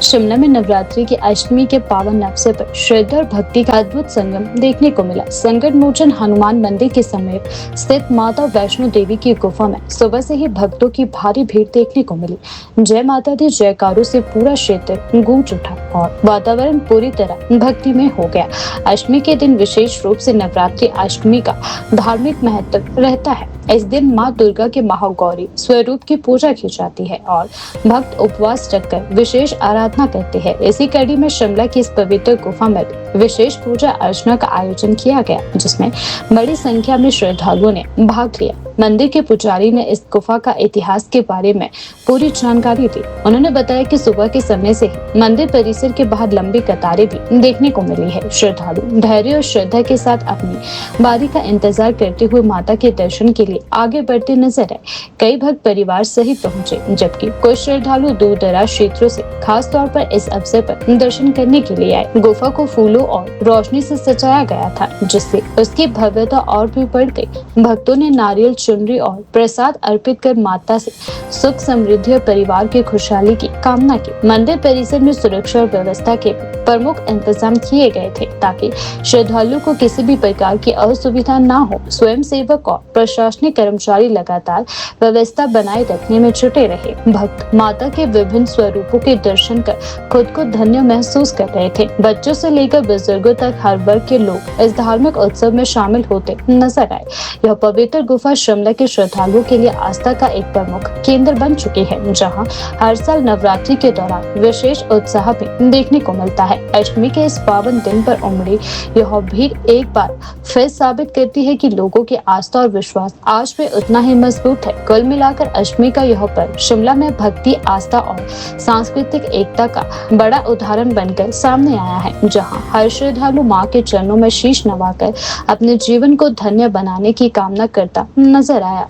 शिमला में नवरात्रि की अष्टमी के पावन अवसर पर श्रद्धा और भक्ति का अद्भुत संगम देखने को मिला। संकट मोचन हनुमान मंदिर के समीप स्थित माता वैष्णो देवी की गुफा में सुबह से ही भक्तों की भारी भीड़ देखने को मिली। जय माता दी जयकारों से पूरा क्षेत्र गूंज उठा और वातावरण पूरी तरह भक्तिमय हो गया। अष्टमी के दिन विशेष रूप से नवरात्रि अष्टमी का धार्मिक महत्व रहता है। इस दिन माँ दुर्गा के महागौरी स्वरूप की पूजा की जाती है और भक्त उपवास रखकर विशेष आराधना करते हैं। इसी कड़ी में शिमला की इस पवित्र गुफा में विशेष पूजा अर्चना का आयोजन किया गया, जिसमें बड़ी संख्या में श्रद्धालुओं ने भाग लिया। मंदिर के पुजारी ने इस गुफा का इतिहास के बारे में पूरी जानकारी दी। उन्होंने बताया कि सुबह के समय से ही मंदिर परिसर के बाहर लंबी कतारें भी देखने को मिली है। श्रद्धालु धैर्य और श्रद्धा के साथ अपनी बारी का इंतजार करते हुए माता के दर्शन के लिए आगे बढ़ते नजर आए। कई भक्त परिवार सहित पहुंचे, जबकि कुछ श्रद्धालु दूर दराज क्षेत्रों से खास तौर पर इस अवसर पर दर्शन करने के लिए आए। गुफा को फूलों और रोशनी से सजाया गया था, जिससे उसकी भव्यता और भी बढ़ गई। भक्तों ने नारियल, चुनरी और प्रसाद अर्पित कर माता से सुख समृद्धि और परिवार की खुशहाली की कामना की। मंदिर परिसर में सुरक्षा और व्यवस्था के प्रमुख इंतजाम किए गए थे, ताकि श्रद्धालुओं को किसी भी प्रकार की असुविधा न हो। स्वयं सेवक और प्रशासनिक कर्मचारी लगातार व्यवस्था बनाए रखने में जुटे रहे। भक्त माता के विभिन्न स्वरूपों के दर्शन कर खुद को धन्य महसूस कर रहे थे। बच्चों से लेकर बुजुर्गों तक हर वर्ग के लोग इस धार्मिक उत्सव में शामिल होते नजर आए। यह पवित्र गुफा शिमला के श्रद्धालुओं के लिए आस्था का एक प्रमुख केंद्र बन चुकी है, जहां हर साल नवरात्रि के दौरान विशेष उत्साह भी देखने को मिलता है। अष्टमी के इस पावन दिन पर उमड़ी यह भीड़ एक बार फिर साबित करती है कि लोगों की आस्था और विश्वास आज भी उतना ही मजबूत है। कुल मिलाकर अष्टमी का यह पर्व शिमला में भक्ति, आस्था और सांस्कृतिक एकता का बड़ा उदाहरण बनकर सामने आया है, जहां हर श्रद्धालु मां के चरणों में शीश नवाकर अपने जीवन को धन्य बनाने की कामना करता नजर आया।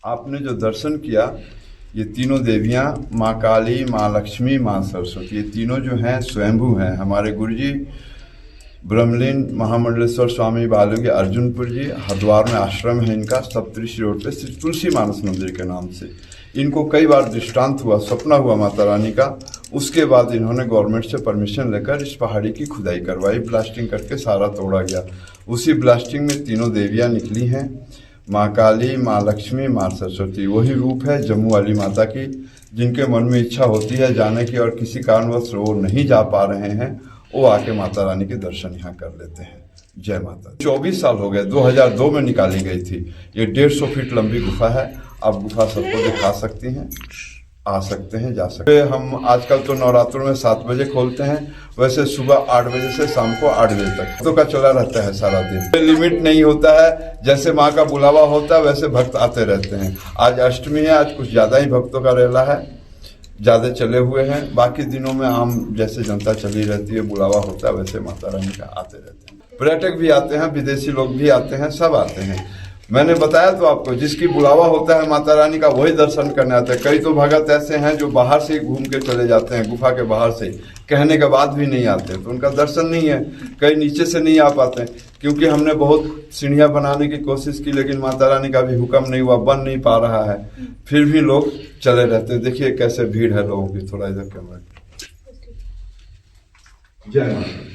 आपने जो दर्शन किया, ये तीनों देवियां, माँ काली, माँ लक्ष्मी, माँ सरस्वती, ये तीनों जो हैं स्वयंभू हैं। हमारे गुरुजी ब्रह्मलीन महामंडलेश्वर स्वामी बालुगी अर्जुनपुर जी, हरिद्वार में आश्रम है इनका, सप्तऋषि रोड पे, श्री तुलसी मानस मंदिर के नाम से। इनको कई बार दृष्टांत हुआ, सपना हुआ माता रानी का। उसके बाद इन्होंने गवर्नमेंट से परमिशन लेकर इस पहाड़ी की खुदाई करवाई, ब्लास्टिंग करके सारा तोड़ा गया। उसी ब्लास्टिंग में तीनों देवियां निकली हैं, माँ काली, माँ लक्ष्मी, माँ सरस्वती। वही रूप है जम्मू वाली माता की। जिनके मन में इच्छा होती है जाने की और किसी कारणवश वो नहीं जा पा रहे हैं, वो आके माता रानी के दर्शन यहाँ कर लेते हैं। जय माता। 24 साल हो गए, 2002 में निकाली गई थी। ये 150 फीट लंबी गुफा है। आप गुफा सबको दिखा सकती हैं, आ सकते हैं, जा सकते हैं। हम आजकल तो नवरात्रों में 7 बजे खोलते हैं, वैसे सुबह 8 बजे से शाम को 8 बजे तक तो का चला रहता है सारा दिन। लिमिट नहीं होता है, जैसे माँ का बुलावा होता है वैसे भक्त आते रहते हैं। आज अष्टमी है, आज कुछ ज्यादा ही भक्तों का रेला है, ज्यादा चले हुए हैं। बाकी दिनों में आम जैसे जनता चली रहती है, बुलावा होता है वैसे माता रानी का आते रहते हैं। पर्यटक भी आते हैं, विदेशी लोग भी आते हैं, सब आते हैं। मैंने बताया तो आपको, जिसकी बुलावा होता है माता रानी का वही दर्शन करने आते हैं। कई तो भगत ऐसे हैं जो बाहर से ही घूम के चले जाते हैं, गुफा के बाहर से, कहने के बाद भी नहीं आते, तो उनका दर्शन नहीं है। कई नीचे से नहीं आ पाते, क्योंकि हमने बहुत सीढ़ियाँ बनाने की कोशिश की, लेकिन माता रानी का भी हुक्म नहीं हुआ, बन नहीं पा रहा है, फिर भी लोग चले रहते हैं। देखिए कैसे भीड़ है लोगों की। थोड़ा इधर कैमरा। जय माता।